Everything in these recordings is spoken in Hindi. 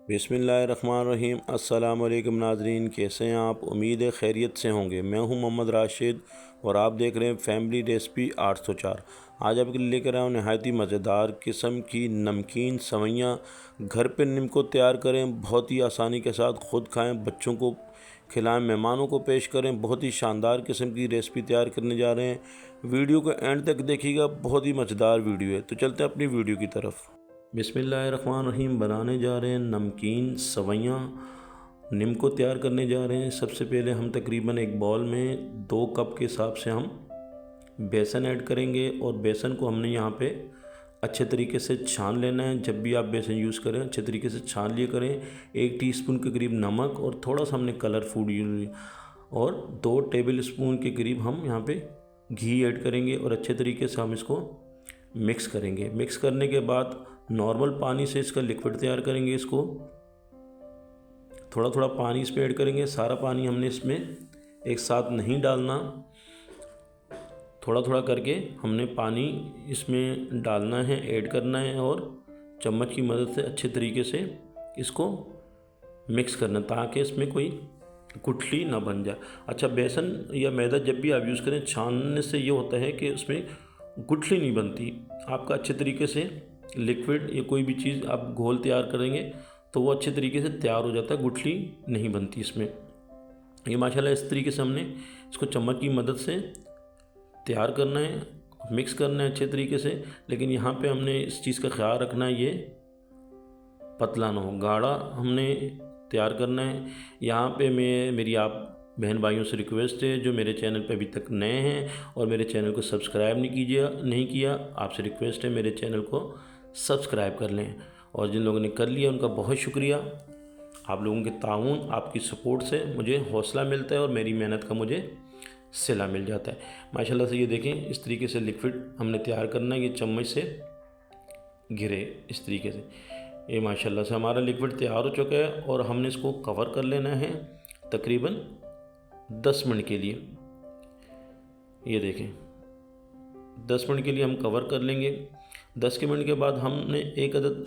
बिस्मिल्लाहिर्रहमानिर्रहीम। अस्सलाम वालेकुम नाज़रीन, कैसे हैं आप? उम्मीद है खैरियत से होंगे। मैं हूं मोहम्मद राशिद और आप देख रहे हैं फैमिली रेसिपी 804। आज आपके लिए लेकर आया हूं नहायत ही मज़ेदार किस्म की नमकीन सवैयाँ। घर पे नीम को तैयार करें, बहुत ही आसानी के साथ ख़ुद खाएँ, बच्चों को खिलाएं, मेहमानों को पेश करें। बहुत ही शानदार किस्म की रेसिपी तैयार करने जा रहे हैं। वीडियो को एंड तक देखिएगा, बहुत ही मज़ेदार वीडियो है। तो चलते हैं अपनी वीडियो की तरफ। बिस्मिल्लाहिर्रहमानिर्रहीम। बनाने जा रहे हैं नमकीन सवैयाँ। नीम को तैयार करने जा रहे हैं। सबसे पहले हम तकरीबन एक बाउल में 2 कप के हिसाब से हम बेसन ऐड करेंगे और बेसन को हमने यहाँ पे अच्छे तरीके से छान लेना है। जब भी आप बेसन यूज़ करें अच्छे तरीके से छान लिए करें। 1 टीस्पून के करीब नमक और थोड़ा सा हमने कलर फूड यूज़ और 2 टेबल स्पून के करीब हम यहाँ पे घी ऐड करेंगे और अच्छे तरीके से हम इसको मिक्स करेंगे। मिक्स करने के बाद नॉर्मल पानी से इसका लिक्विड तैयार करेंगे। इसको थोड़ा थोड़ा पानी इसमें ऐड करेंगे। सारा पानी हमने इसमें एक साथ नहीं डालना, थोड़ा थोड़ा करके हमने पानी इसमें डालना है, ऐड करना है और चम्मच की मदद से अच्छे तरीके से इसको मिक्स करना ताकि इसमें कोई गुठली ना बन जाए। अच्छा, बेसन या मैदा जब भी आप यूज़ करें, छानने से ये होता है कि उसमें गुठली नहीं बनती। आपका अच्छे तरीके से लिक्विड या कोई भी चीज़ आप घोल तैयार करेंगे तो वो अच्छे तरीके से तैयार हो जाता है, गुठली नहीं बनती इसमें। ये माशाल्लाह इस तरीके से हमने इसको चम्मच की मदद से तैयार करना है, मिक्स करना है अच्छे तरीके से। लेकिन यहाँ पे हमने इस चीज़ का ख्याल रखना है ये पतला ना हो, गाढ़ा हमने तैयार करना है। यहाँ पे मेरी आप बहन भाइयों से रिक्वेस्ट है जो मेरे चैनल पे अभी तक नए हैं और मेरे चैनल को सब्सक्राइब नहीं किया, आपसे रिक्वेस्ट है मेरे चैनल को सब्सक्राइब कर लें। और जिन लोगों ने कर लिया उनका बहुत शुक्रिया। आप लोगों के ताउन, आपकी सपोर्ट से मुझे हौसला मिलता है और मेरी मेहनत का मुझे सिला मिल जाता है। माशाल्लाह से ये देखें, इस तरीके से लिक्विड हमने तैयार करना है। ये चम्मच से घिरे इस तरीके से। ये माशाल्लाह से हमारा लिक्विड तैयार हो चुका है और हमने इसको कवर कर लेना है तकरीबन 10 मिनट के लिए। ये देखें 10 मिनट के लिए हम कवर कर लेंगे। 10 मिनट के बाद हमने एक अदद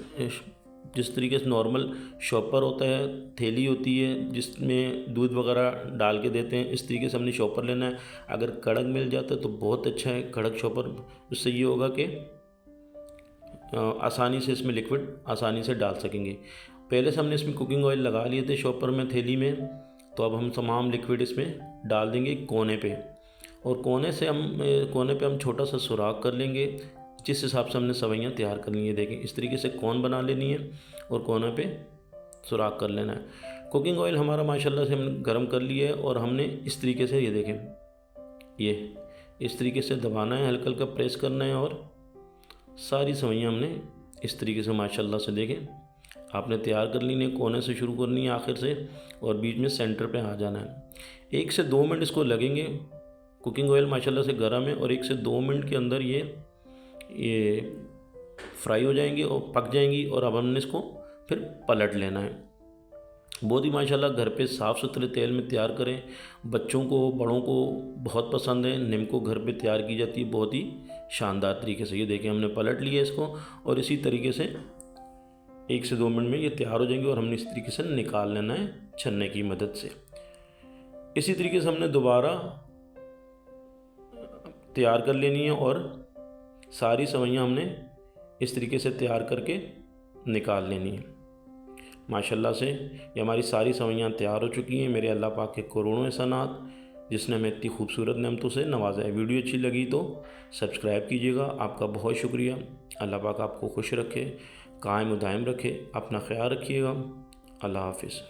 जिस तरीके से नॉर्मल शॉपर होता है, थैली होती है जिसमें दूध वगैरह डाल के देते हैं, इस तरीके से हमने शॉपर लेना है। अगर कड़क मिल जाता है तो बहुत अच्छा है, कड़क शॉपर। उससे ये होगा कि आसानी से इसमें लिक्विड आसानी से डाल सकेंगे। पहले से हमने इसमें कुकिंग ऑयल लगा लिए थे शॉपर में, थैली में, तो अब हम तमाम लिक्विड इसमें डाल देंगे कोने पे। और कोने पे हम छोटा सा सुराख कर लेंगे जिस हिसाब से हमने सवैयाँ तैयार करनी है। देखें इस तरीके से कोन बना लेनी है और कोने पे सुराख कर लेना है। कुकिंग ऑयल हमारा माशाल्लाह से हमने गर्म कर लिया है और हमने इस तरीके से ये देखें, ये इस तरीके से दबाना है, हल्का हल्का प्रेस करना है और सारी सवैयाँ हमने इस तरीके से माशाल्लाह से देखें आपने तैयार कर ली है। कोने से शुरू करनी है आखिर से और बीच में सेंटर पे आ जाना है। 1 से 2 मिनट इसको लगेंगे। कुकिंग ऑयल माशाल्लाह से गर्म है और 1 से 2 मिनट के अंदर ये फ्राई हो जाएंगी और पक जाएंगी। और अब हमने इसको फिर पलट लेना है। बहुत ही माशाल्लाह घर पे साफ़ सुथरे तेल में तैयार करें। बच्चों को, बड़ों को बहुत पसंद है। नीम को घर पे तैयार की जाती है बहुत ही शानदार तरीके से। ये देखें हमने पलट लिया इसको और इसी तरीके से 1 से 2 मिनट में ये तैयार हो जाएंगे और हमने इस तरीके से निकाल लेना है छन्ने की मदद से। इसी तरीके से हमने दोबारा तैयार कर लेनी है और सारी सवैयाँ हमने इस तरीके से तैयार करके निकाल लेनी है। माशाल्लाह से ये हमारी सारी सवैयाँ तैयार हो चुकी हैं। मेरे अल्लाह पाक के करोड़ों एहसानात जिसने हमें इतनी खूबसूरत नेमतों से नवाजा है। वीडियो अच्छी लगी तो सब्सक्राइब कीजिएगा। आपका बहुत शुक्रिया। अल्लाह पाक आपको खुश रखे, कायम दायम रखे। अपना ख्याल रखिएगा। अल्लाह हाफिज़।